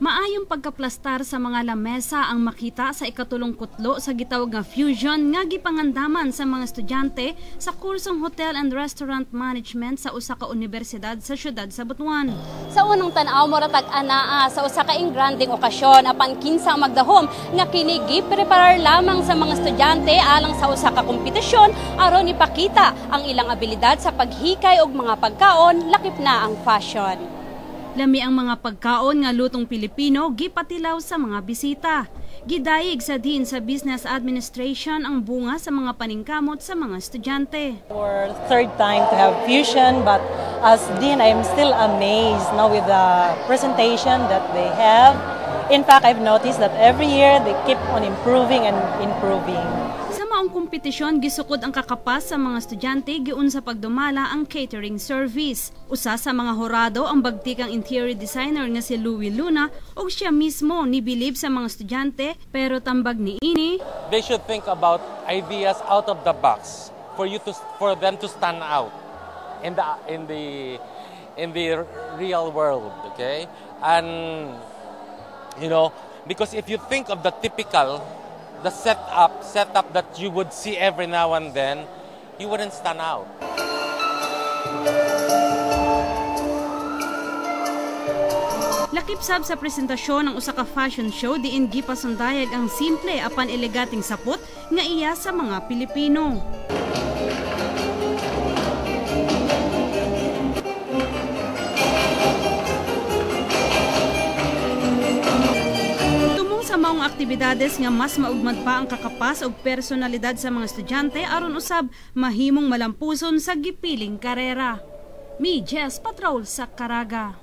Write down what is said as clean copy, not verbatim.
Maayong pagkaplastar sa mga lamesa ang makita sa ikatulong kutlo sa gitawag nga fusion nga gipangandaman sa mga estudyante sa kursong Hotel and Restaurant Management sa usa ka universidad sa siyudad sa Butuan. Sa unang tan-aw mo ratag anaa sa usa ka ingranding okasyon apan kinsa ang magdahom nga kini gipreparar lamang sa mga estudyante alang sa usa ka kompetisyon aron ipakita ang ilang abilidad sa paghikay og mga pagkaon lakip na ang fashion. Lami ang mga pagkaon nga lutong Pilipino gipatilaw sa mga bisita. Gidayeg sa Dean sa Business Administration ang bunga sa mga paningkamot sa mga estudyante. For third time to have fusion, but as Dean, I'm still amazed now with the presentation that they have. In fact, I've noticed that every year they keep on improving and improving. Sa maong kompetisyon, gisukod ang kakapas sa mga estudyante giun sa pagdumala ang catering service. Usa sa mga horado ang bagtikang interior designer nga si Louie Luna ug siya mismo nibilib sa mga estudyante pero tambag ni ini. They should think about ideas out of the box for them to stand out in the real world, okay? And you know, because if you think of the typical the setup that you would see every now and then, you wouldn't stand out. Lakip sab sa presentasyon ng usa ka fashion show diin gipasundayag ang simple apan eleganting sapot nga iya sa mga Pilipino. Sa maong aktibidades nga mas maugmad pa ang kakapas o personalidad sa mga estudyante aron usab mahimong malampuson sa gipiling karera. Mi Jess Patrol sa Caraga.